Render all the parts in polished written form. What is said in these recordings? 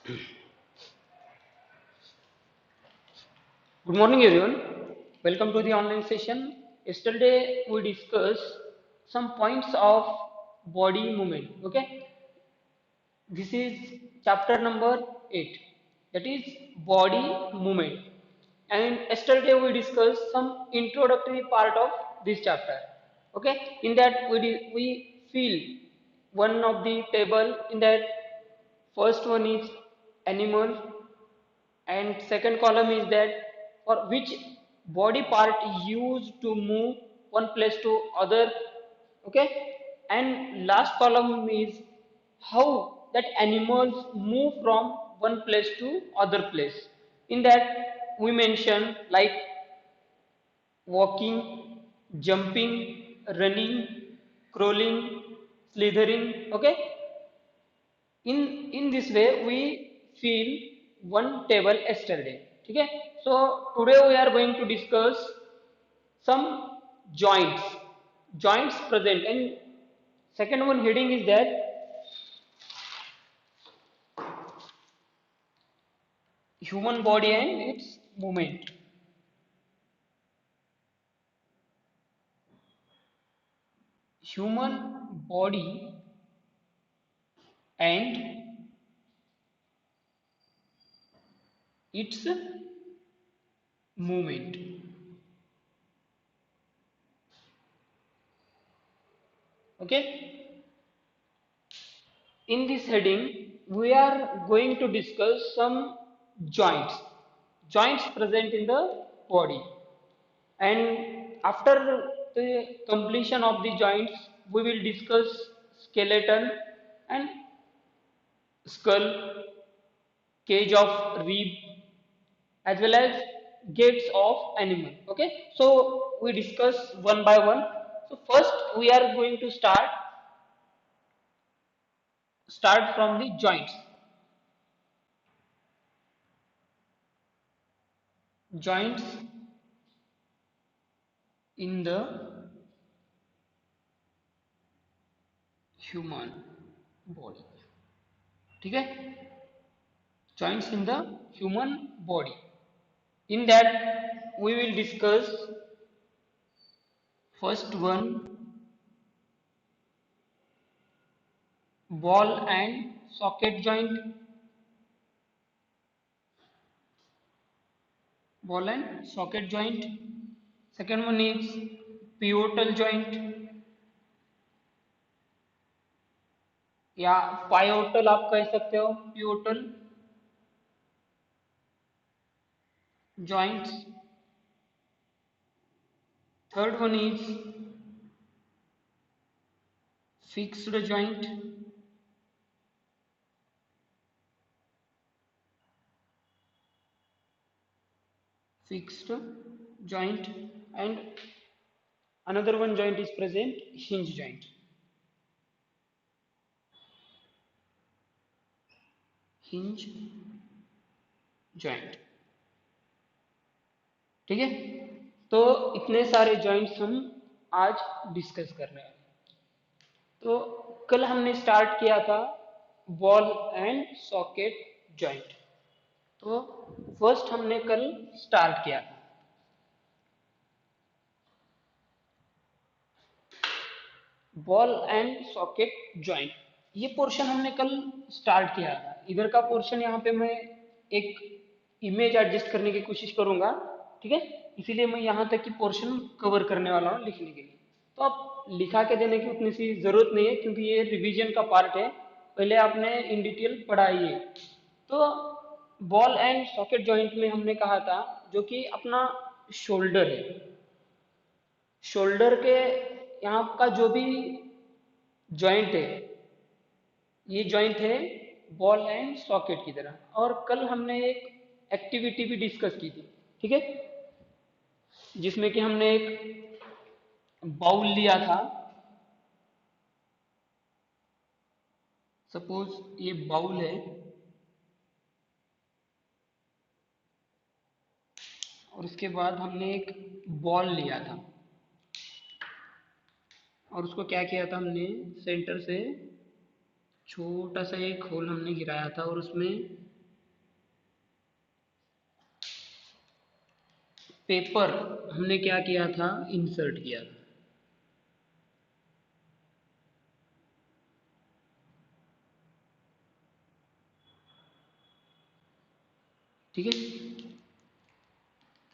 Good morning, everyone. Welcome to the online session. Yesterday, we discussed some points of body movement. Okay, this is chapter number 8, that is body movement. And yesterday, we discussed some introductory part of this chapter. Okay, in that, we feel one of the table. In that, first one is animal, and second column is that for which body part used to move one place to other. Okay, and last column is how that animals move from one place to other place. In that, we mention like walking, jumping, running, crawling, slithering. Okay, in this way we fill one table yesterday. Okay, so today we are going to discuss some joints present, and second one heading is that human body and its movement. Human body and its movement. Okay, in this heading, we are going to discuss some joints, joints present in the body. And after the completion of the joints, we will discuss skeleton and skull, cage of rib, as well as gates of animal. Okay, so we discuss one by one. So first, we are going to start from the joints. Joints in the human body. ठीक है, joints in the human body. In that, we will discuss first one, ball and socket joint. Ball and socket joint. Second one is pivotal joint या पायोटल आप कह सकते हो, pivotal joints. Third one is fixed joint. Fixed joint. And another one joint is present, hinge joint. Hinge joint. ठीक है, तो इतने सारे जॉइंट्स हम आज डिस्कस कर रहे हैं. तो कल हमने स्टार्ट किया था बॉल एंड सॉकेट जॉइंट. तो फर्स्ट हमने कल स्टार्ट किया था बॉल एंड सॉकेट जॉइंट. ये पोर्शन हमने कल स्टार्ट किया था. इधर का पोर्शन यहाँ पे मैं एक इमेज एडजस्ट करने की कोशिश करूंगा. ठीक है, इसीलिए मैं यहाँ तक की पोर्शन कवर करने वाला हूँ लिखने के लिए. तो आप लिखा के देने की उतनी सी जरूरत नहीं है, क्योंकि ये रिवीजन का पार्ट है. पहले आपने इन डिटेल पढ़ा ही है. तो बॉल एंड सॉकेट जॉइंट में हमने कहा था जो कि अपना शोल्डर है. शोल्डर के यहाँ का जो भी जॉइंट है, ये जॉइंट है बॉल एंड सॉकेट की तरह. और कल हमने एक एक्टिविटी भी डिस्कस की थी. ठीक है, जिसमें कि हमने एक बाउल लिया था. सपोज ये बाउल है और उसके बाद हमने एक बॉल लिया था और उसको क्या किया था, हमने सेंटर से छोटा सा एक होल हमने गिराया था और उसमें पेपर हमने क्या किया था, इंसर्ट किया था। ठीक है,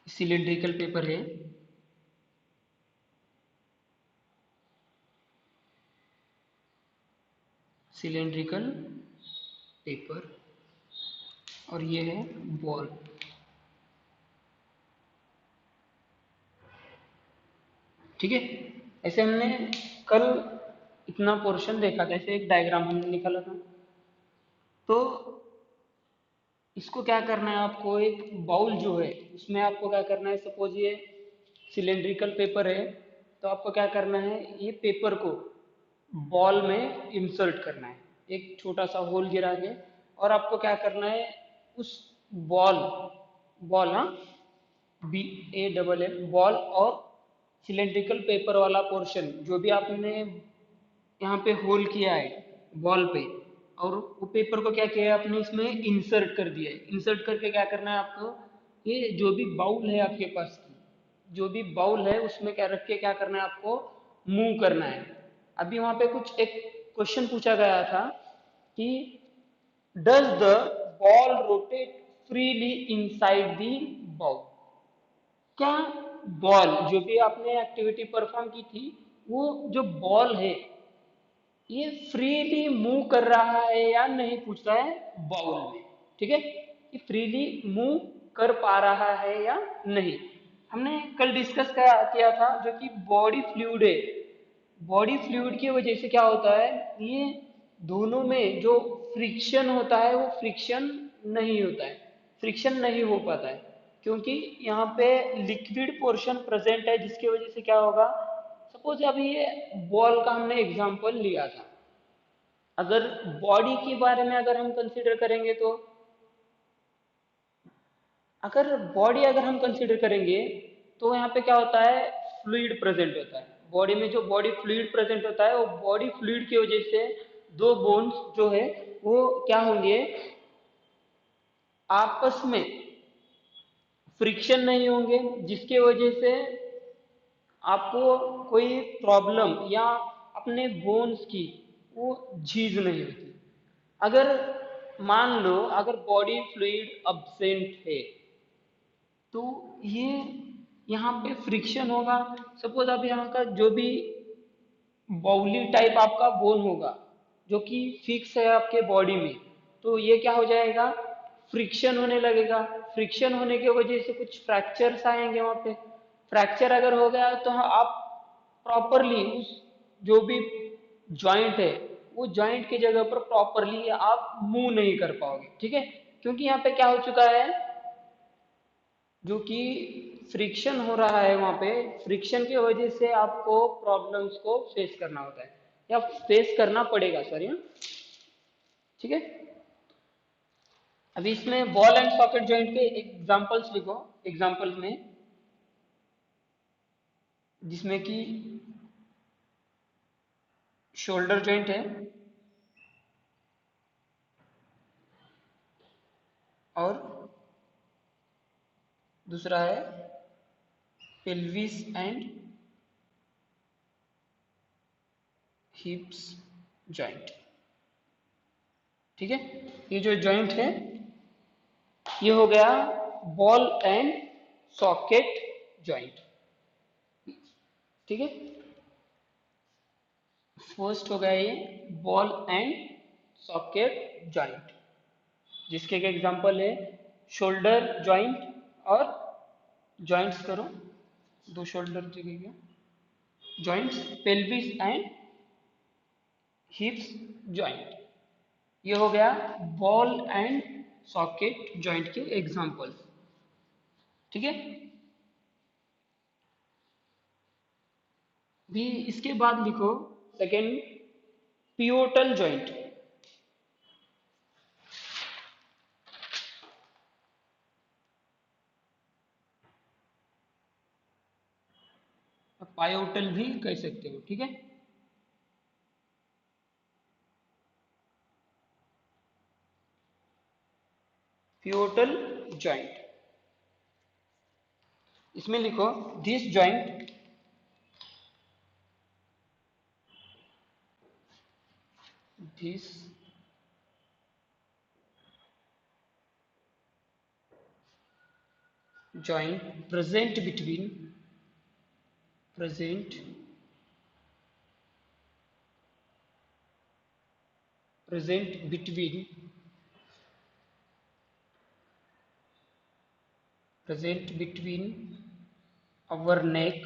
सिलेंड्रिकल पेपर है, सिलेंड्रिकल पेपर, और ये है बॉल। ठीक है, ऐसे हमने कल इतना पोर्शन देखा था, ऐसे एक डायग्राम हमने निकाला था। तो इसको क्या करना है आपको, एक बाउल जो है उसमें आपको क्या करना है, सपोज ये सिलेंड्रिकल पेपर है, तो आपको क्या करना है, ये पेपर को बॉल में इंसर्ट करना है, एक छोटा सा होल गिरा के। और आपको क्या करना है, उस बॉल बॉल हाँ, BALL बॉल, और सिलेंड्रिकल पेपर वाला पोर्शन जो भी आपने यहाँ पे होल किया है बॉल पे, और वो पेपर को क्या किया है आपने, इसमें इंसर्ट कर दिया है। इंसर्ट करके क्या करना है आपको, ये जो भी बाउल है आपके पास की, जो भी बाउल है उसमें क्या रख के क्या करना है आपको, मूव करना है। अभी वहां पे कुछ एक क्वेश्चन पूछा गया था कि does the ball rotate freely inside the bowl. क्या बॉल जो भी आपने एक्टिविटी परफॉर्म की थी, वो जो बॉल है ये फ्रीली मूव कर रहा है या नहीं, पूछ रहा है बाउल में। ठीक है, ये फ्रीली मूव कर पा रहा है या नहीं। हमने कल डिस्कस किया था जो कि बॉडी फ्लूइड है, बॉडी फ्लूइड की वजह से क्या होता है, ये दोनों में जो फ्रिक्शन होता है वो फ्रिक्शन नहीं होता है, फ्रिक्शन नहीं हो पाता है, क्योंकि यहाँ पे लिक्विड पोर्शन प्रेजेंट है, जिसकी वजह से क्या होगा, सपोज अभी ये बॉल का हमने एग्जांपल लिया था। अगर बॉडी के बारे में अगर हम कंसीडर करेंगे, तो अगर बॉडी अगर हम कंसीडर करेंगे तो यहाँ पे क्या होता है, फ्लूइड प्रेजेंट होता है बॉडी में। जो बॉडी फ्लूइड प्रेजेंट होता है, वो बॉडी फ्लूइड की वजह से दो बोन्स जो है वो क्या होंगे, आपस में फ्रिक्शन नहीं होंगे, जिसके वजह से आपको कोई प्रॉब्लम या अपने बोन्स की वो झीझ नहीं होती। अगर मान लो अगर बॉडी फ्लूइड अब्सेंट है, तो ये यहाँ पे फ्रिक्शन होगा। सपोज अब यहाँ का जो भी बाउली टाइप आपका बोन होगा जो कि फिक्स है आपके बॉडी में, तो ये क्या हो जाएगा, फ्रिक्शन होने लगेगा। फ्रिक्शन होने की वजह से कुछ फ्रैक्चर्स आएंगे वहां पे। फ्रैक्चर अगर हो गया तो आप प्रॉपरली उस जो भी जॉइंट है, वो जॉइंट की जगह पर प्रॉपरली आप मूव नहीं कर पाओगे। ठीक है, क्योंकि यहाँ पे क्या हो चुका है, जो कि फ्रिक्शन हो रहा है वहां पे, फ्रिक्शन की वजह से आपको प्रॉब्लम्स को फेस करना होता है या फेस करना पड़ेगा, सॉरी हाँ। ठीक है, अभी इसमें बॉल एंड सॉकेट जॉइंट के एग्जांपल्स लिखो, एग्जांपल्स में, जिसमें कि शोल्डर जॉइंट है और दूसरा है पेल्विस एंड हिप्स जॉइंट। ठीक है, ये जो जॉइंट है ये हो गया बॉल एंड सॉकेट जॉइंट। ठीक है, फर्स्ट हो गया ये बॉल एंड सॉकेट जॉइंट, जिसके के एग्जांपल है शोल्डर जॉइंट और जॉइंट्स करो, दो शोल्डर जगह गया, जॉइंट्स पेल्विस एंड हिप्स जॉइंट। ये हो गया बॉल एंड सॉकेट जॉइंट के एग्जांपल्स। ठीक है, भी इसके बाद लिखो सेकेंड, पियोटल जॉइंट। पायोटल भी कह सकते हो। ठीक है, पियोटल जॉइंट। इसमें लिखो this joint this joint present between our neck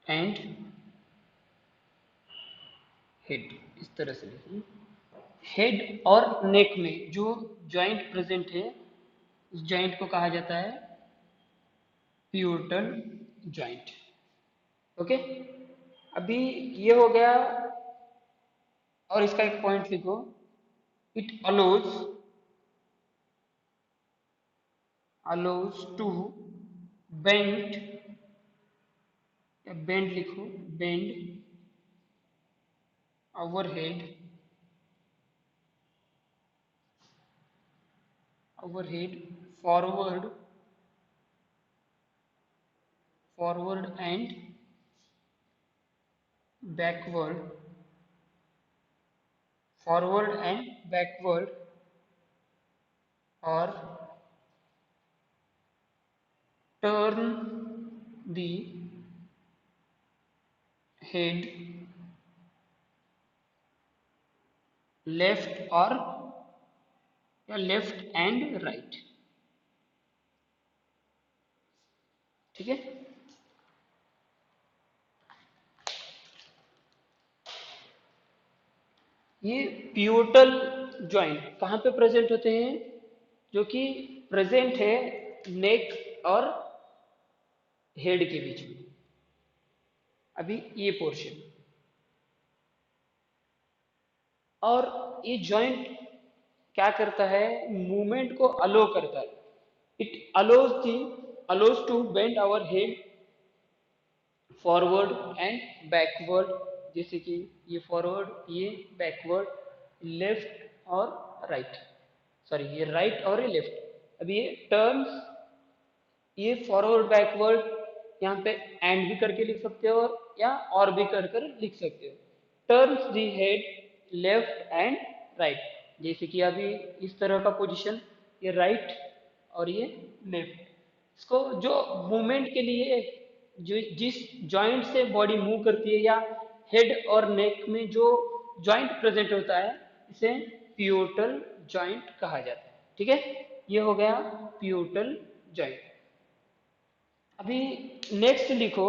and head. इस तरह से लिखिए, हेड और नेक में जो जॉइंट प्रेजेंट है उस जॉइंट को कहा जाता है पियोटल जॉइंट। ओके, अभी ये हो गया। और इसका एक पॉइंट लिखो, इट अलोज टू बेंड, या बेंड लिखो, bend our head forward and backward, और turn the head लेफ्ट और या लेफ्ट एंड राइट। ठीक है, ये पियोटल जॉइंट कहाँ पे प्रेजेंट होते हैं? जो कि प्रेजेंट है नेक और हेड के बीच में। अभी ये पोर्शन, और ये जॉइंट क्या करता है? मूवमेंट को अलो करता है। It allows to bend our head forward and backward, जैसे कि ये फॉरवर्ड, ये बैकवर्ड, लेफ्ट और राइट, सॉरी ये राइट और ये लेफ्ट। अब ये टर्न्स, ये फॉरवर्ड बैकवर्ड यहाँ पे एंड भी करके लिख सकते हो या और भी कर लिख सकते हो। Turns the head left and right, जैसे कि अभी इस तरह का पोजीशन, ये राइट और ये लेफ्ट। इसको जो मूवमेंट के लिए जो जिस जॉइंट से बॉडी मूव करती है या हेड और नेक में जो जॉइंट प्रेजेंट होता है, इसे पियोटल जॉइंट कहा जाता है। ठीक है, ये हो गया पियोटल जॉइंट। अभी नेक्स्ट लिखो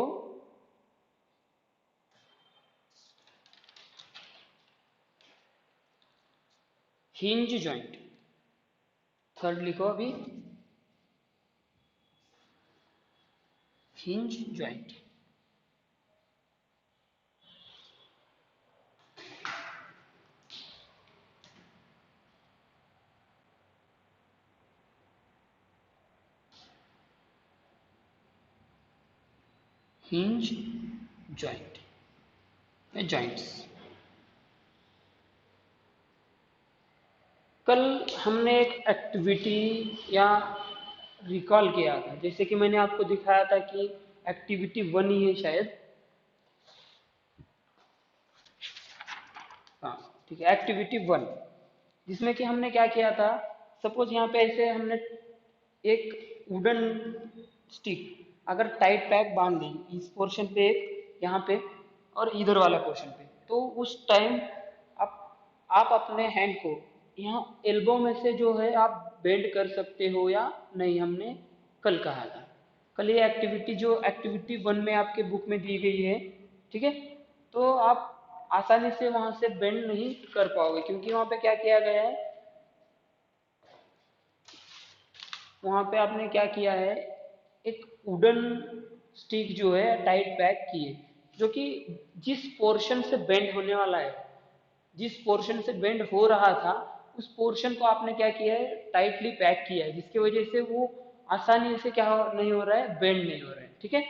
हिंज जॉइंट। थर्ड लिखो अभी हिंज जॉइंट। हिंज जॉइंट या जॉइंट्स। कल हमने एक एक्टिविटी या रिकॉल किया था, जैसे कि मैंने आपको दिखाया था कि एक्टिविटी 1 ही है शायद। हाँ ठीक है, एक्टिविटी 1, जिसमें कि हमने क्या किया था? सपोज यहाँ पे ऐसे हमने एक वुडन स्टिक अगर टाइट पैक बांध दी इस पोर्शन पे, एक यहाँ पे और इधर वाला पोर्शन पे, तो उस टाइम आप आप अपने हैंड को यहाँ एल्बो में से जो है आप बेंड कर सकते हो या नहीं, हमने कल कहा था। कल ये एक्टिविटी जो एक्टिविटी 1 में आपके बुक में दी गई है, ठीक है, तो आप आसानी से वहां से बेंड नहीं कर पाओगे, क्योंकि वहां पे क्या किया गया है, वहां पे आपने क्या किया है, एक वुडन स्टिक जो है टाइट पैक की है, जो कि जिस पोर्शन से बेंड होने वाला है, जिस पोर्शन से बेंड हो रहा था, उस पोर्शन को आपने क्या किया है, टाइटली पैक किया है, जिसकी वजह से वो आसानी से क्या नहीं हो रहा है, बेंड नहीं हो रहा है। ठीक है,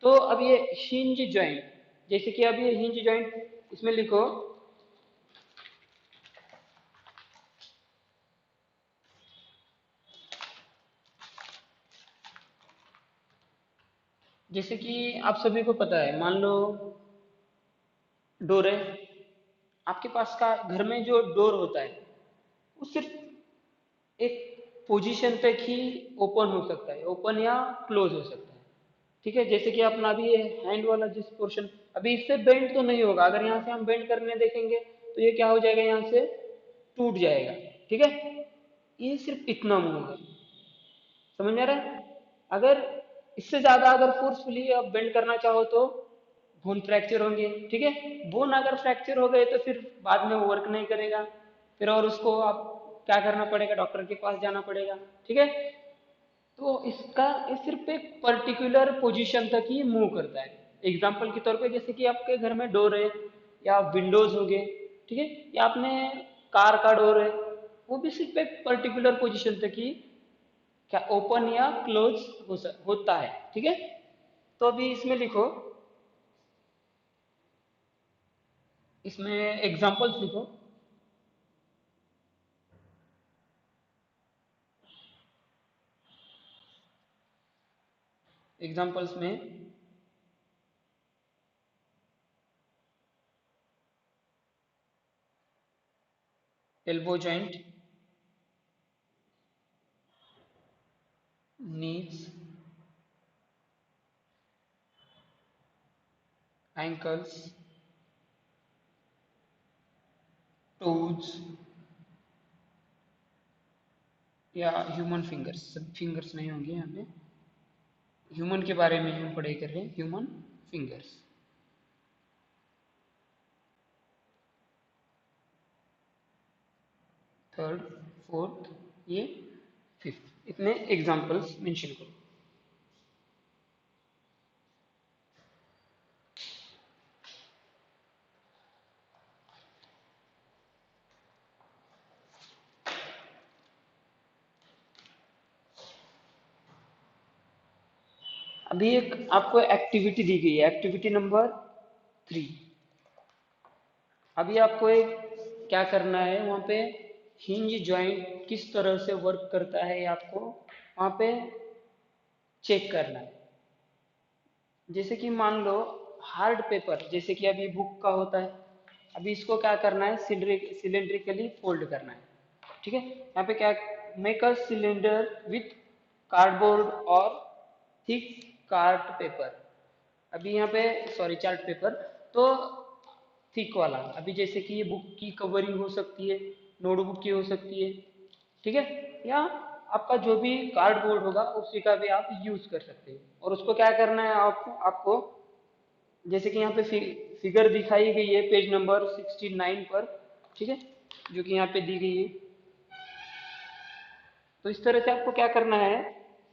तो अब ये हिंज जॉइंट, जैसे कि अब ये हिंज जॉइंट, इसमें लिखो जैसे कि आप सभी को पता है, मान लो डोर है आपके पास का, घर में जो डोर होता है वो सिर्फ एक पोजीशन तक ही ओपन हो सकता है, ओपन या क्लोज हो सकता है। ठीक है, जैसे कि अपना अभी ये हैंड वाला जिस पोर्शन, अभी इससे बेंड तो नहीं होगा, अगर यहाँ से हम बेंड करने देखेंगे तो ये क्या हो जाएगा, यहाँ से टूट जाएगा। ठीक है, ये सिर्फ इतना मूव होगा, समझ में आ रहा है। अगर इससे ज्यादा अगर फोर्सफुली आप बेंड करना चाहो तो बोन फ्रैक्चर होंगे। ठीक है, बोन अगर फ्रैक्चर हो गए तो फिर बाद में वो वर्क नहीं करेगा, फिर और उसको आप क्या करना पड़ेगा, डॉक्टर के पास जाना पड़ेगा। ठीक है, तो इसका ये सिर्फ एक पर्टिकुलर पोजीशन तक ही मूव करता है। एग्जाम्पल के तौर पे जैसे कि आपके घर में डोर है या विंडोज हो गए, ठीक है, या आपने कार का डोर है, वो भी सिर्फ एक पर्टिकुलर पोजीशन तक ही क्या ओपन या क्लोज होता है। ठीक है, तो अभी इसमें लिखो, इसमें एग्जांपल्स लिखो। एग्जांपल्स में एल्बो जॉइंट, नीज, एंकल्स, टोज या ह्यूमन फिंगर्स। सब फिंगर्स नहीं होंगे यहाँ पे, ह्यूमन के बारे में हम पढ़ाई कर रहे हैं, ह्यूमन फिंगर्स। थर्ड, फोर्थ, ये फिफ्थ, इतने एग्जांपल्स मेंशन करो। अभी एक आपको एक्टिविटी दी गई है, एक्टिविटी नंबर 3। अभी आपको एक क्या करना है, वहाँ पे हिंज जॉइंट किस तरह से वर्क करता है, ये आपको वहाँ पे चेक करना है। जैसे कि मान लो हार्ड पेपर, जैसे कि अभी बुक का होता है, अभी इसको क्या करना है, सिलेंड्रिकली फोल्ड करना है। ठीक है, यहाँ पे क्या, make a cylinder with cardboard और थिक कार्ट पेपर। अभी यहाँ पे सॉरी चार्ट पेपर, तो थिक वाला, अभी जैसे कि ये बुक की कवरिंग हो सकती है, नोटबुक की हो सकती है। ठीक है, या आपका जो भी कार्डबोर्ड होगा उसी का भी आप यूज कर सकते हैं। और उसको क्या करना है आपको जैसे कि यहाँ पे फिगर दिखाई गई है पेज नंबर 69 पर। ठीक है, जो कि यहाँ पे दी गई है, तो इस तरह से आपको क्या करना है,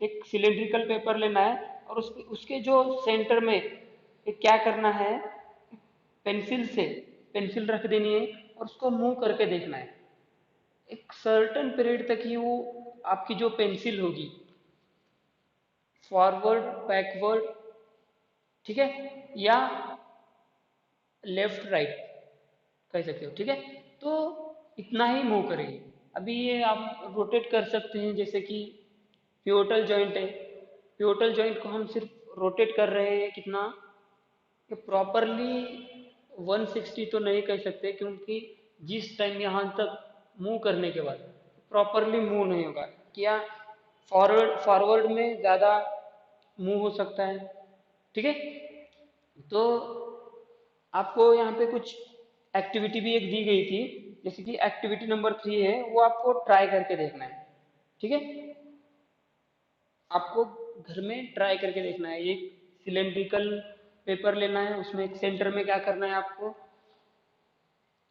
एक सिलेंड्रिकल पेपर लेना है और उसके जो सेंटर में एक क्या करना है, पेंसिल से पेंसिल रख देनी है और उसको मूव करके देखना है। एक सर्टेन पीरियड तक ही वो आपकी जो पेंसिल होगी फॉरवर्ड बैकवर्ड, ठीक है, या लेफ्ट राइट कह सकते हो। ठीक है, तो इतना ही मूव करेगी। अभी ये आप रोटेट कर सकते हैं, जैसे कि पिवोटल जॉइंट है, पिवोटल जॉइंट को हम सिर्फ रोटेट कर रहे हैं कितना, कि प्रॉपरली 160 तो नहीं कह सकते, क्योंकि जिस टाइम यहाँ तक मूव करने के बाद प्रॉपरली मूव नहीं होगा, क्या फॉरवर्ड फॉरवर्ड में ज़्यादा मूव हो सकता है। ठीक है, तो आपको यहाँ पे कुछ एक्टिविटी भी एक दी गई थी, जैसे कि एक्टिविटी नंबर 3 है, वो आपको ट्राई करके देखना है। ठीक है, आपको घर में ट्राई करके देखना है। एक सिलेंड्रिकल पेपर लेना है, उसमें एक सेंटर में क्या करना है आपको,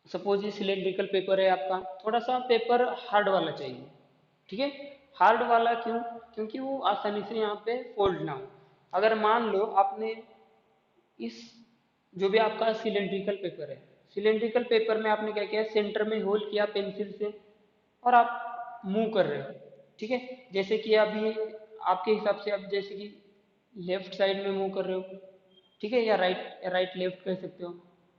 सपोज ये सिलेंड्रिकल पेपर है आपका, थोड़ा सा पेपर हार्ड वाला चाहिए। ठीक है, हार्ड वाला क्यों, क्योंकि वो आसानी से यहाँ पे फोल्ड ना हो। अगर मान लो आपने इस जो भी आपका सिलेंड्रिकल पेपर है, सिलेंड्रिकल पेपर में आपने क्या किया, सेंटर में होल किया पेंसिल से और आप मूव कर रहे हो। ठीक है, जैसे कि अभी आपके हिसाब से आप जैसे कि लेफ्ट साइड में मूव कर रहे हो, ठीक है, या राइट राइट लेफ्ट कह सकते हो,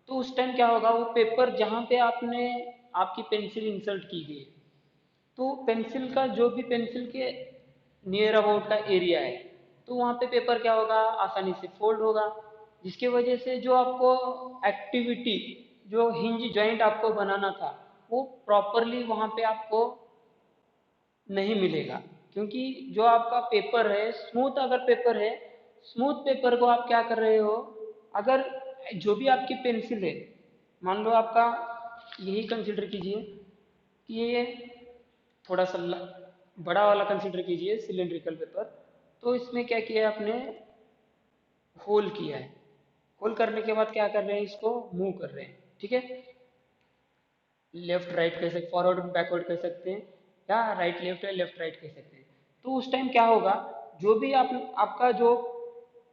तो उस टाइम क्या होगा, वो पेपर जहाँ पे आपने आपकी पेंसिल इंसर्ट की गई है, तो पेंसिल का जो भी पेंसिल के नियर अबाउट का एरिया है, तो वहाँ पे पेपर क्या होगा, आसानी से फोल्ड होगा, जिसकी वजह से जो आपको एक्टिविटी, जो हिंज जॉइंट आपको बनाना था, वो प्रॉपरली वहाँ पे आपको नहीं मिलेगा। क्योंकि जो आपका पेपर है, स्मूथ अगर पेपर है, स्मूथ पेपर को आप क्या कर रहे हो, अगर जो भी आपकी पेंसिल है, मान लो आपका, यही कंसिडर कीजिए कि ये थोड़ा सा बड़ा वाला कंसिडर कीजिए, सिलेंड्रिकल पेपर। तो इसमें क्या किया है आपने, होल किया है। होल करने के बाद क्या कर रहे हैं, इसको मूव कर रहे हैं, ठीक है। लेफ्ट राइट कह सकते, फॉरवर्ड बैकवर्ड कह सकते हैं, या राइट लेफ्ट या लेफ्ट राइट कह सकते हैं। तो उस टाइम क्या होगा, जो भी आपका जो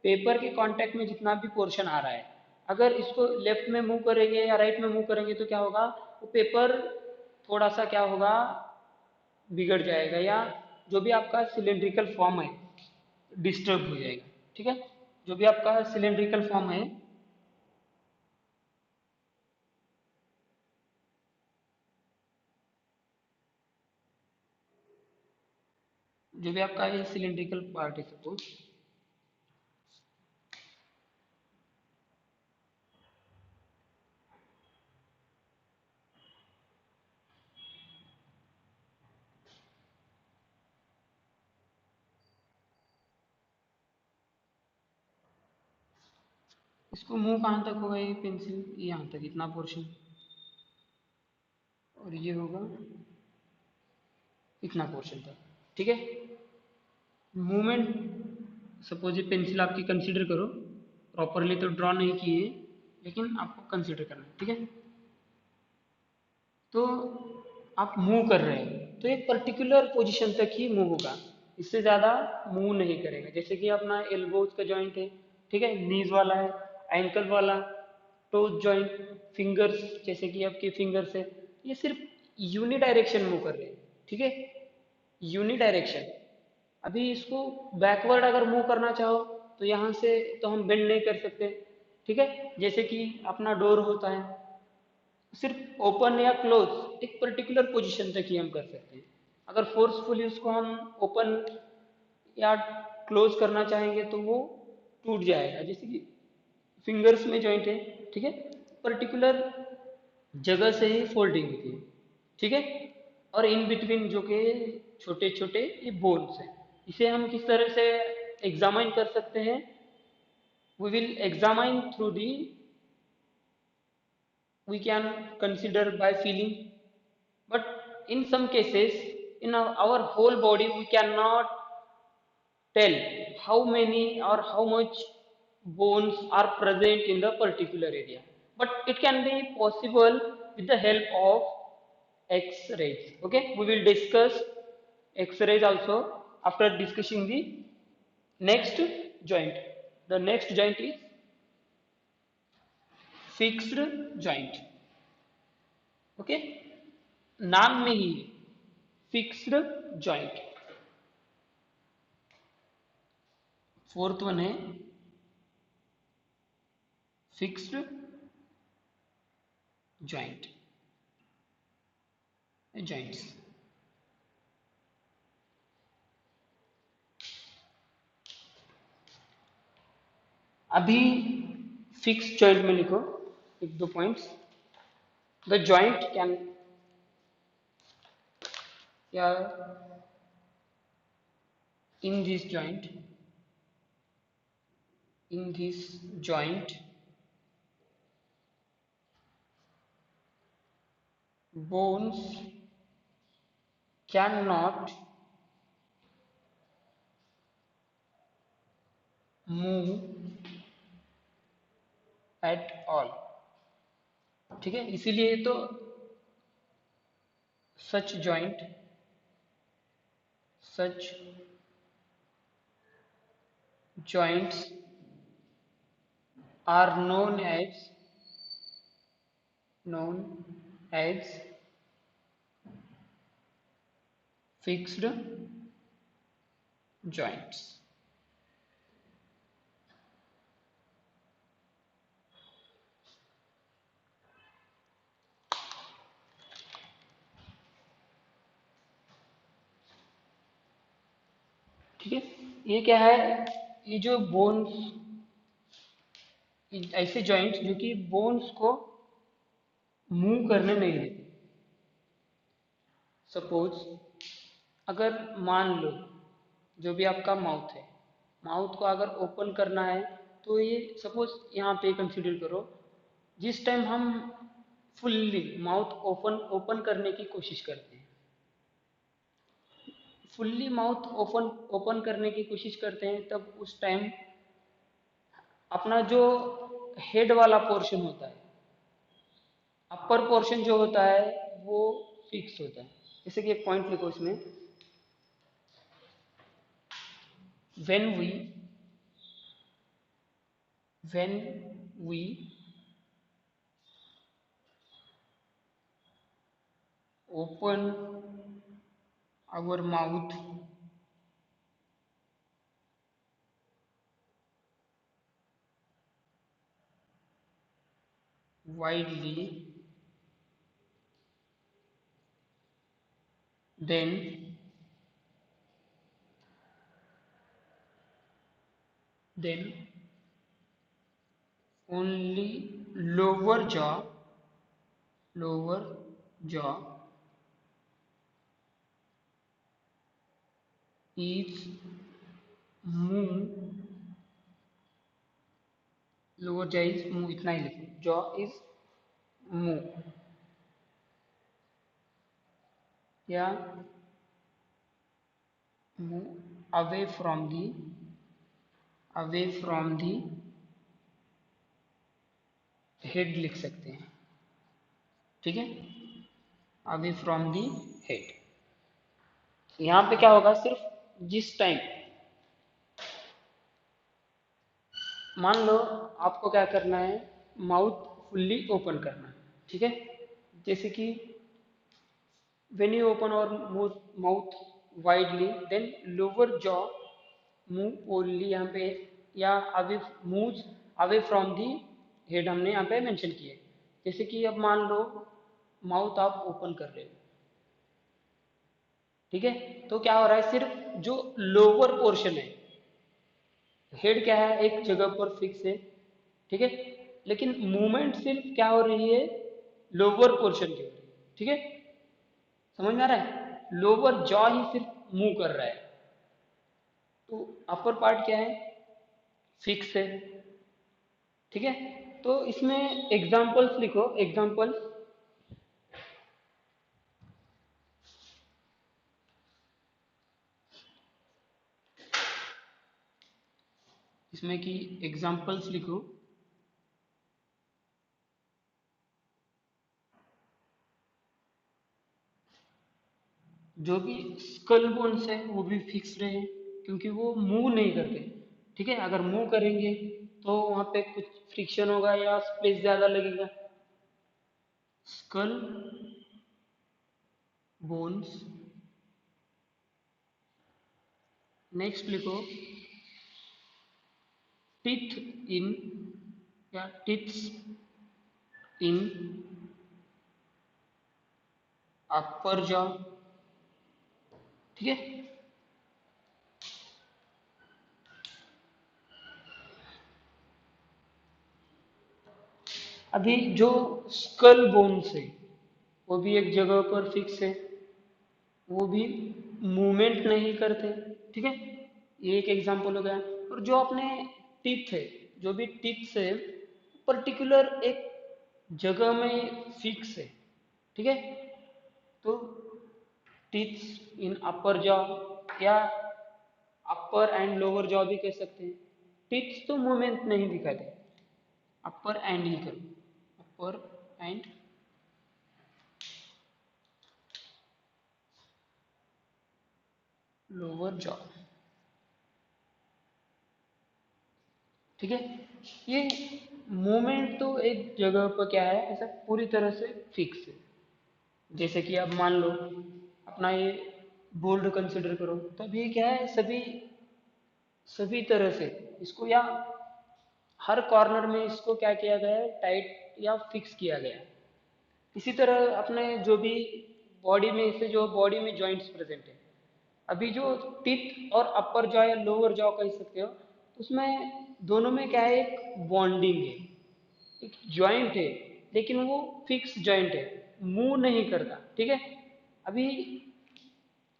पेपर के कांटेक्ट में जितना भी पोर्शन आ रहा है, अगर इसको लेफ्ट में मूव करेंगे या राइट में मूव करेंगे तो क्या होगा, वो पेपर थोड़ा सा क्या होगा, बिगड़ जाएगा, या जो भी आपका सिलेंड्रिकल फॉर्म है डिस्टर्ब हो जाएगा, ठीक है। जो भी आपका सिलेंड्रिकल फॉर्म है, जो भी आपका ये सिलेंड्रिकल पार्ट है सपोज, इसको मूव कहाँ तक होगा, ये पेंसिल यहाँ तक, इतना पोर्शन, और ये होगा इतना पोर्शन तक, ठीक है। मूवमेंट, सपोज ये पेंसिल आपकी कंसीडर करो, प्रॉपरली तो ड्रॉ नहीं की है, लेकिन आपको कंसीडर करना है, ठीक है। तो आप मूव कर रहे हैं तो एक पर्टिकुलर पोजीशन तक ही मूव होगा, इससे ज़्यादा मूव नहीं करेगा। जैसे कि अपना एल्बोज का जॉइंट है, ठीक है, नीज वाला है, एंकल वाला, टोज जॉइंट, फिंगर्स, जैसे कि आपके फिंगर्स है, ये सिर्फ यूनी डायरेक्शन मूव कर रहे हैं, ठीक है, यूनी डायरेक्शन। अभी इसको बैकवर्ड अगर मूव करना चाहो तो यहाँ से तो हम बेंड नहीं कर सकते, ठीक है। जैसे कि अपना डोर होता है, सिर्फ ओपन या क्लोज एक पर्टिकुलर पोजीशन तक ही हम कर सकते हैं। अगर फोर्सफुली उसको हम ओपन या क्लोज करना चाहेंगे तो वो टूट जाएगा। जैसे कि फिंगर्स में जॉइंट है, ठीक है, पर्टिकुलर जगह से ही फोल्डिंग होती है, ठीक है। और इन बिटवीन जो कि छोटे छोटे ये बोन्स हैं, इसे हम किस तरह से एग्जामाइन कर सकते हैं, we will examine through the, we can consider by feeling, but in some cases in our whole body we cannot tell how many or how much bones are present in the particular area, but it can be possible with the help of x-rays. Okay, we will discuss x-rays also after discussing the next joint. The next joint is fixed joint. Okay, नाम में ही fixed joint. Fourth one है fixed joint, joints. अभी fix joint में लिखो एक दो points. The joint can, या in this joint, in this joint bones cannot move at all, ठीक है। इसीलिए तो such joint, such joints are known as fixed joints। ठीक है, ये क्या है, ये जो बोन्स, ऐसे जॉइंट्स जो कि बोन्स को मूव करने नहीं देते। सपोज अगर मान लो जो भी आपका माउथ है, माउथ को अगर ओपन करना है तो ये सपोज यहाँ पे कंसीडर करो, जिस टाइम हम फुल्ली माउथ ओपन ओपन करने की कोशिश करते हैं, फुल्ली माउथ ओपन ओपन करने की कोशिश करते हैं, तब उस टाइम अपना जो हेड वाला पोर्शन होता है, अपर पोर्शन जो होता है वो फिक्स होता है। जैसे कि एक पॉइंट लिखो इसमें, when we when we open our mouth widely, then then only lower jaw is move, lower jaw is move, इतना ही लिखो, jaw is move, या move away from the head लिख सकते हैं, ठीक है, अवे फ्रॉम दी हेड। यहाँ पे क्या होगा, सिर्फ जिस टाइम मान लो आपको क्या करना है, माउथ फुल्ली ओपन करना है, ठीक है, जैसे कि when you open our mouth widely then lower jaw move only, यहाँ पे या away move away from the head हमने यहाँ पे मेंशन किया है। जैसे कि अब मान लो माउथ आप ओपन कर रहे हो, ठीक है, तो क्या हो रहा है, सिर्फ जो लोअर पोर्शन है, हेड क्या है एक जगह पर फिक्स है, ठीक है, लेकिन मूवमेंट सिर्फ क्या हो रही है, लोअर पोर्शन की हो रही है, ठीक है, समझ में आ रहा है, लोअर जॉ ही सिर्फ मूव कर रहा है, तो अपर पार्ट क्या है, फिक्स है, ठीक है। तो इसमें एग्जांपल्स लिखो, एग्जांपल्स, इसमें कि एग्जांपल्स लिखो, जो भी स्कल बोन्स है वो भी फिक्स रहे, क्योंकि वो मूव नहीं करते, ठीक है, अगर मूव करेंगे तो वहाँ पे कुछ फ्रिक्शन होगा या स्पेस ज़्यादा लगेगा। स्कल बोन्स, नेक्स्ट लिखो टीथ इन, या टीथ्स इन अपर जॉ, ठीक है। अभी जो स्कल बोन्स है वो भी एक जगह पर फिक्स है, वो भी मूवमेंट नहीं करते, ठीक है, ये एक एग्जांपल हो गया। और जो अपने टीथ है, जो भी टीथ है पर्टिकुलर एक जगह में फिक्स है, ठीक है, तो टीथ इन अपर जॉ या अपर एंड लोअर जॉ भी कह सकते हैं। टीथ तो मूवमेंट नहीं दिखाते, अपर एंड ही करो, अपर एंड लोअर जॉ, ठीक है। ये मूवमेंट तो एक जगह पर क्या है, ऐसा पूरी तरह से फिक्स है। जैसे कि अब मान लो अपना ये बोल्ड कंसिडर करो, तो अब ये क्या है, सभी सभी तरह से इसको या हर कॉर्नर में इसको क्या किया गया है, टाइट या फिक्स किया गया है। इसी तरह अपने जो भी बॉडी में से जो बॉडी में जॉइंट्स प्रेजेंट है, अभी जो टिथ और अपर जॉ या लोअर जॉ कह सकते हो, तो उसमें दोनों में क्या है, एक बॉन्डिंग है, एक जॉइंट है, लेकिन वो फिक्स जॉइंट है, मूव नहीं करता। ठीक है। अभी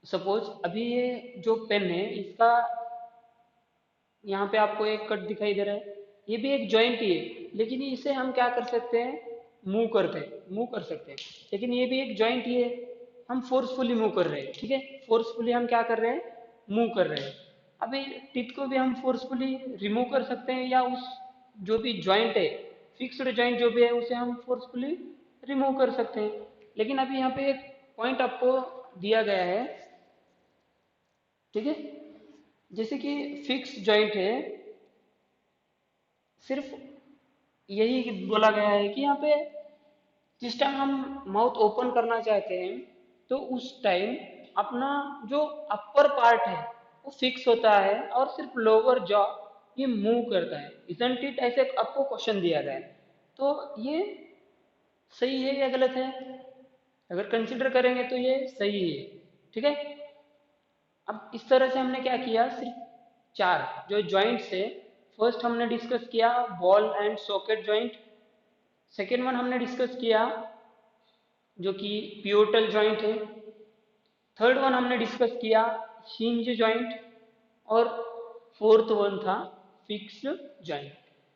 सपोज अभी ये जो पेन है इसका यहाँ पे आपको एक कट दिखाई दे रहा है, ये भी एक जॉइंट ही है, लेकिन इसे हम क्या कर सकते हैं, मूव कर सकते हैं, लेकिन ये भी एक जॉइंट ही है, हम फोर्सफुली मूव कर रहे हैं। ठीक है, फोर्सफुली हम क्या कर रहे हैं, मूव कर रहे हैं। अभी टिप को भी हम फोर्सफुली रिमूव कर सकते हैं, या उस जो भी जॉइंट है, फिक्स्ड जॉइंट जो भी है, उसे हम फोर्सफुली रिमूव कर सकते हैं। लेकिन अभी यहाँ पे एक पॉइंट आपको दिया गया है। ठीक है, जैसे कि फिक्स जॉइंट है, सिर्फ यही बोला गया है कि यहाँ पे जिस टाइम हम माउथ ओपन करना चाहते हैं, तो उस टाइम अपना जो अपर पार्ट है वो फिक्स होता है, और सिर्फ लोअर जॉ ये मूव करता है। इजंट इट, ऐसे आपको क्वेश्चन दिया गया है, तो ये सही है या गलत है? अगर कंसिडर करेंगे तो ये सही है। ठीक है। अब इस तरह से हमने क्या किया, सिर्फ चार जो जॉइंट्स है, फर्स्ट हमने डिस्कस किया ball and socket joint, second one हमने डिस्कस किया जो कि पियोटल जॉइंट है, थर्ड वन हमने डिस्कस किया हिंज जॉइंट, और फोर्थ वन था फिक्स्ड जॉइंट।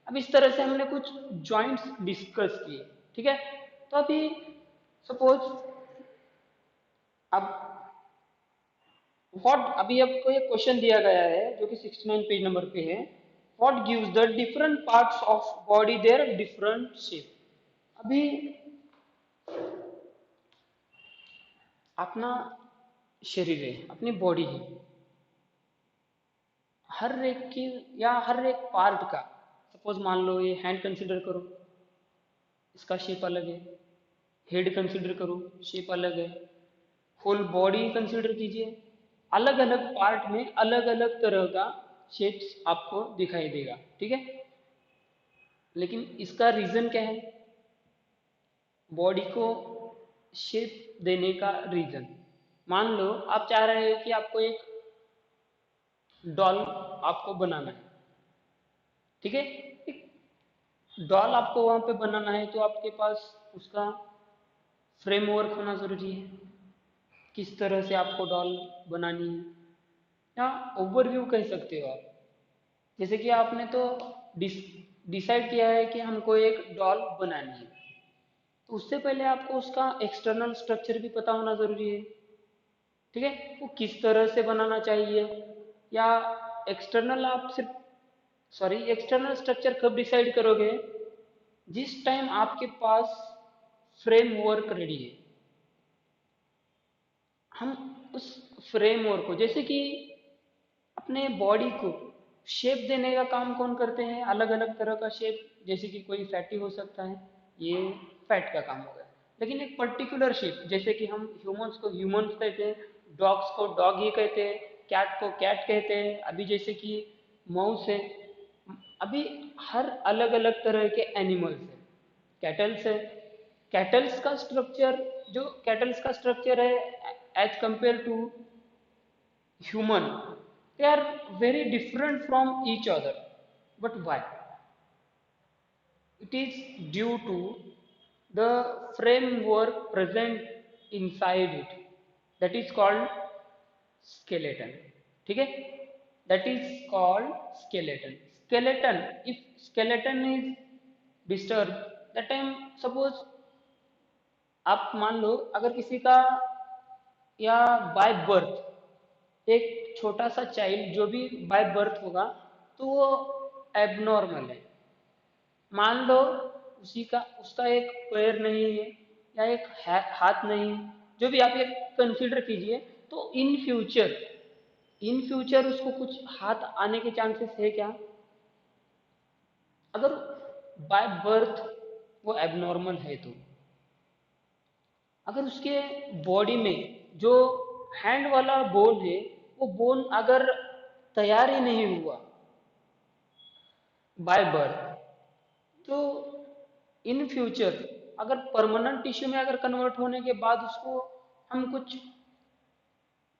अब इस तरह से हमने कुछ जॉइंट्स डिस्कस किए। ठीक है। तो अभी सपोज अब व्हाट, अभी आपको एक क्वेश्चन दिया गया है जो कि 69 पेज नंबर पे है, what gives the different parts of body their different shape. अभी अपना शरीर है, अपनी बॉडी है, हर एक की या हर एक पार्ट का, सपोज मान लो ये हैंड कंसीडर करो, इसका शेप अलग है, हेड कंसीडर करो, शेप अलग है, होल बॉडी कंसीडर कीजिए, अलग अलग पार्ट में अलग अलग तरह का शेप्स आपको दिखाई देगा। ठीक है, लेकिन इसका रीजन क्या है, बॉडी को शेप देने का रीजन, मान लो आप चाह रहे हैं कि आपको एक डॉल आपको बनाना है। ठीक है, एक डॉल आपको वहां पे बनाना है, तो आपके पास उसका फ्रेमवर्क होना जरूरी है, किस तरह से आपको डॉल बनानी है, या ओवरव्यू कह सकते हो आप। जैसे कि आपने तो डिसाइड किया है कि हमको एक डॉल बनानी है, तो उससे पहले आपको उसका एक्सटर्नल स्ट्रक्चर भी पता होना जरूरी है। ठीक है, वो किस तरह से बनाना चाहिए, या एक्सटर्नल आप सिर्फ, सॉरी, एक्सटर्नल स्ट्रक्चर कब डिसाइड करोगे, जिस टाइम आपके पास फ्रेमवर्क रेडी है। हम उस फ्रेमवर्क को, जैसे कि अपने बॉडी को शेप देने का काम कौन करते हैं, अलग अलग तरह का शेप, जैसे कि कोई फैटी हो सकता है, ये फैट का काम हो गया, लेकिन एक पर्टिकुलर शेप, जैसे कि हम ह्यूमंस को ह्यूमंस कहते हैं, डॉग्स को डॉग ही कहते हैं, कैट को कैट कहते हैं, अभी जैसे कि माउस है, अभी हर अलग अलग तरह के एनिमल्स है, कैटल्स है, कैटल्स का स्ट्रक्चर, जो कैटल्स का स्ट्रक्चर है as compare to human, they are very different from each other. But why? It is due to the framework present inside it, that is called skeleton. ठीक है, that is called skeleton. Skeleton, if skeleton is disturbed, that time suppose आप मान लो अगर किसी का या by birth एक छोटा सा चाइल्ड जो भी बाय बर्थ होगा, तो वो एबनॉर्मल है, मान लो उसी का उसका एक पैर नहीं है, या एक हाथ नहीं है, जो भी आप एक कंसीडर कीजिए, तो इन फ्यूचर उसको कुछ हाथ आने के चांसेस है क्या, अगर बाय बर्थ वो एबनॉर्मल है तो। अगर उसके बॉडी में जो हैंड वाला बोन है, वो बोन अगर तैयार ही नहीं हुआ बाय बर्थ, तो इन फ्यूचर अगर परमानेंट टिश्यू में अगर कन्वर्ट होने के बाद उसको हम कुछ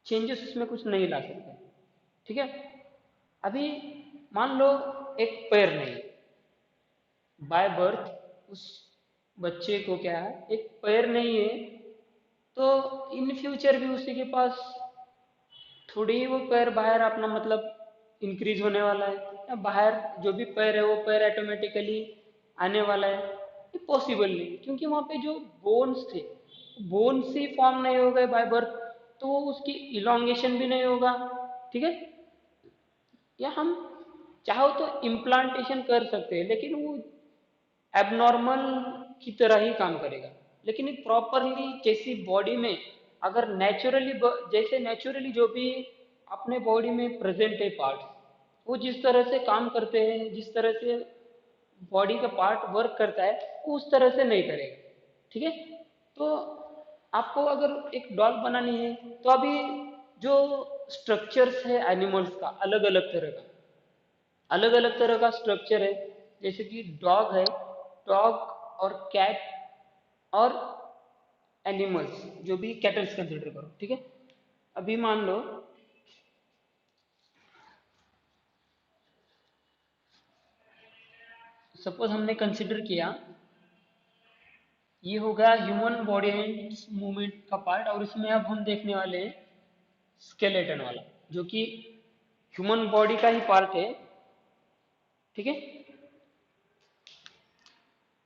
चेंजेस उसमें कुछ नहीं ला सकते। ठीक है, अभी मान लो एक पैर नहीं, बाय बर्थ उस बच्चे को क्या है, एक पैर नहीं है, तो इन फ्यूचर भी उसी के पास थोड़ी ही वो पैर बाहर अपना मतलब इंक्रीज होने वाला है, या बाहर जो भी पैर है वो पैर ऑटोमेटिकली आने वाला है। ये पॉसिबल नहीं, क्योंकि वहाँ पे जो बोन्स थे, बोन्स ही फॉर्म नहीं हो गए बाय बर्थ, तो वो उसकी इलोंगेशन भी नहीं होगा। ठीक है, या हम चाहो तो इम्प्लांटेशन कर सकते हैं, लेकिन वो एबनॉर्मल की तरह ही काम करेगा। लेकिन प्रॉपरली जैसी बॉडी में अगर नेचुरली, जैसे नेचुरली जो भी अपने बॉडी में प्रेजेंट है पार्ट्स, वो जिस तरह से काम करते हैं, जिस तरह से बॉडी का पार्ट वर्क करता है, वो उस तरह से नहीं करेगा। ठीक है, तो आपको अगर एक डॉल बनानी है, तो अभी जो स्ट्रक्चर्स है एनिमल्स का, अलग अलग तरह का स्ट्रक्चर है। जैसे कि डॉग है, डॉग और कैट और एनिमल्स जो भी कैटल्स कंसिडर करो। ठीक है, अभी मान लो सपोज हमने कंसिडर किया, ये हो गया ह्यूमन बॉडी एंड मूवमेंट का पार्ट, और इसमें अब हम देखने वाले हैं स्केलेटन वाला, जो कि ह्यूमन बॉडी का ही पार्ट है। ठीक है,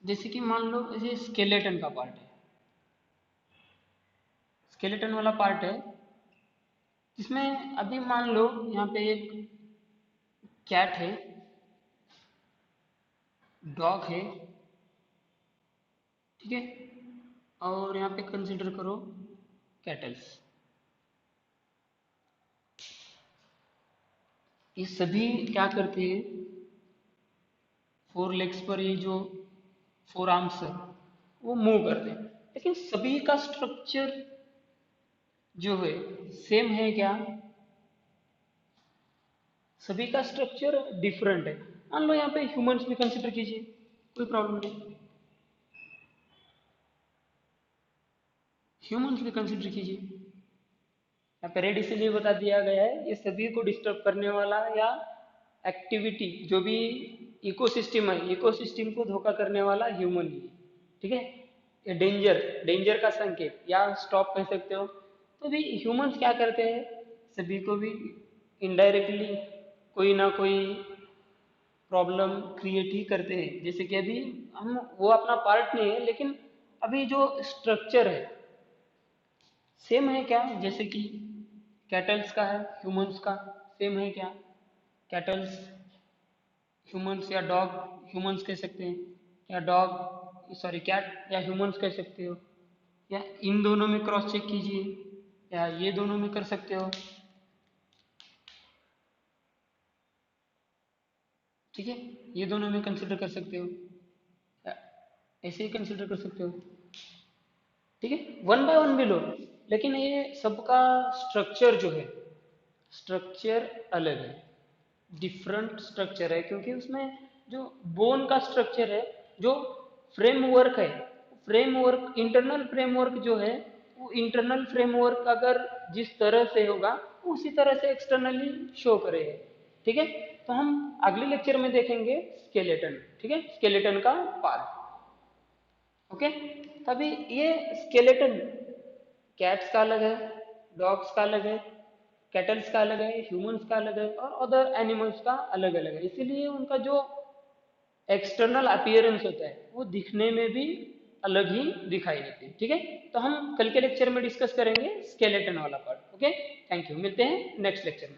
जैसे कि मान लो ये स्केलेटन का पार्ट है, स्केलेटन वाला पार्ट है, जिसमें अभी मान लो यहाँ पे एक कैट है, डॉग है। ठीक है, और यहाँ पे कंसिडर करो कैटल्स। ये सभी क्या करते हैं, फोर लेग्स पर, ये जो फोर आर्म्स है वो मूव करते हैं, लेकिन सभी का स्ट्रक्चर जो है सेम है क्या? सभी का स्ट्रक्चर डिफरेंट है। मान लो यहाँ पे ह्यूमंस भी कंसिडर कीजिए, कोई प्रॉब्लम नहीं, ह्यूमंस भी कंसिडर कीजिए। यहाँ पे रेड इसलिए बता दिया गया है, ये सभी को डिस्टर्ब करने वाला या एक्टिविटी जो भी इकोसिस्टम है, इकोसिस्टम को धोखा करने वाला ह्यूमन ही है। ठीक है, ये डेंजर, डेंजर का संकेत या स्टॉप कह सकते हो। तो भी ह्यूमंस क्या करते हैं, सभी को भी इनडायरेक्टली कोई ना कोई प्रॉब्लम क्रिएट ही करते हैं। जैसे कि अभी हम, वो अपना पार्ट नहीं है, लेकिन अभी जो स्ट्रक्चर है सेम है क्या? जैसे कि कैटल्स का है, ह्यूमंस का सेम है क्या? कैटल्स ह्यूमंस, या डॉग ह्यूमंस कह सकते हैं, या डॉग सॉरी कैट या ह्यूमंस कह सकते हो, या इन दोनों में क्रॉस चेक कीजिए, या ये दोनों में कर सकते हो। ठीक है, ये दोनों में कंसिडर कर सकते हो, या ऐसे ही कंसिडर कर सकते हो। ठीक है, वन बाय वन भी लो, लेकिन ये सबका स्ट्रक्चर जो है, स्ट्रक्चर अलग है, डिफरेंट स्ट्रक्चर है, क्योंकि उसमें जो बोन का स्ट्रक्चर है, जो फ्रेमवर्क है, फ्रेमवर्क, इंटरनल फ्रेमवर्क जो है, वो इंटरनल फ्रेमवर्क अगर जिस तरह से होगा उसी तरह से एक्सटर्नली शो करेगा। ठीक है, तो हम अगले लेक्चर में देखेंगे स्केलेटन। ठीक है, स्केलेटन का पार्ट। ओके, तभी ये स्केलेटन कैट्स का अलग है, डॉग्स का अलग है, कैटल्स का अलग है, ह्यूमंस का अलग है, और अदर एनिमल्स का अलग अलग है। इसीलिए उनका जो एक्सटर्नल अपीयरेंस होता है वो दिखने में भी अलग ही दिखाई देते हैं। ठीक है, तो हम कल के लेक्चर में डिस्कस करेंगे स्केलेटन वाला पार्ट। ओके, थैंक यू, मिलते हैं नेक्स्ट लेक्चर में।